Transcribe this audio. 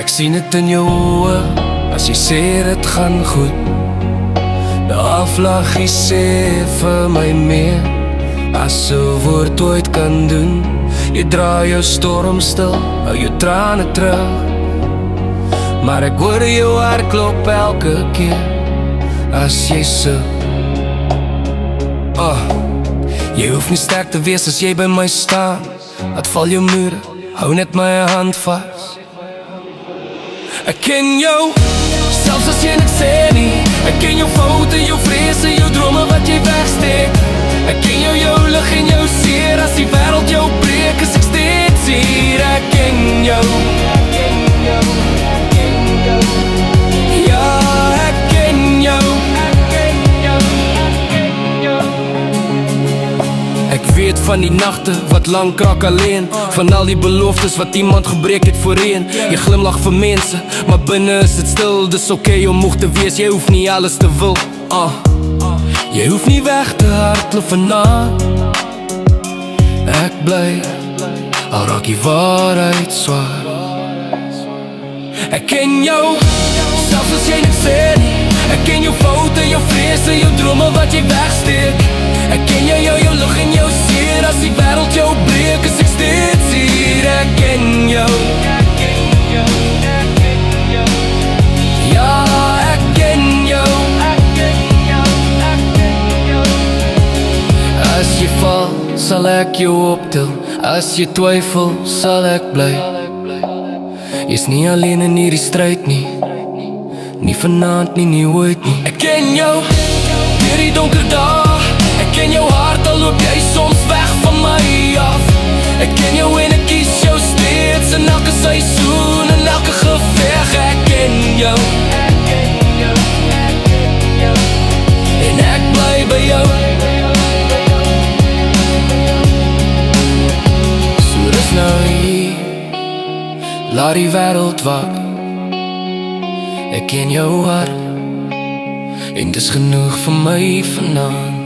Ek sien dit in jou oë, as jy sê dit gaan goed. Die aflaggie sê vir my meer as 'n woord ooit kan doen. Jy draai jou storm stil, hou jou trane terug, maar ek hoor jou hart klop elke keer as jy suk. Jy hoef nie sterk te wees as jy by my staan. Laat val jou mure, hou net my hand vas. Ek ken jou, selfs as jy niks sê nie. Ek ken jou foute, jou vrese, jou drome wat jy wegsteek. Ek ken jou lig en jou seer. As die wêreld jou breek, is ek steeds hier. Ek ken jou. Ja, ek ken jou. Ek weet van die nagte wat lang krak alleen, van al die beloftes wat iemand gebreek het voorheen. Jy glimlach vir mense, maar binne is het stil. Dis oké om moeg te wees, jy hoef nie alles te wil. Jy hoef nie weg te hardloop vanaand. Ek bly, al raak die waarheid swaar. Ek ken jou, selfs as jy niks sê nie. Ek ken jou foute, jou vrese, jou drome wat jy wegsteek. Ek ken jou lig en jou seer. As die wêreld jou breek, is ek steeds hier. Ek ken jou. Ja, ek ken jou. As jy val, sal ek jou optil. As jy twyfel, sal ek bly. Jy's nie alleen in hierdie stryd nie. Nie vanaand nie, nie ooit nie. Ek ken jou, deur die donker dae. Ek ken jou hart, al loop jy soms weg van my af. Ek ken jou en ek kies jou steeds. In elke seisoen, in elke geveg. Ek ken jou. En ek bly by jou. So dis nou hier, laat die wêreld wag. Ek ken jou hart, en dis genoeg vir my vanaand.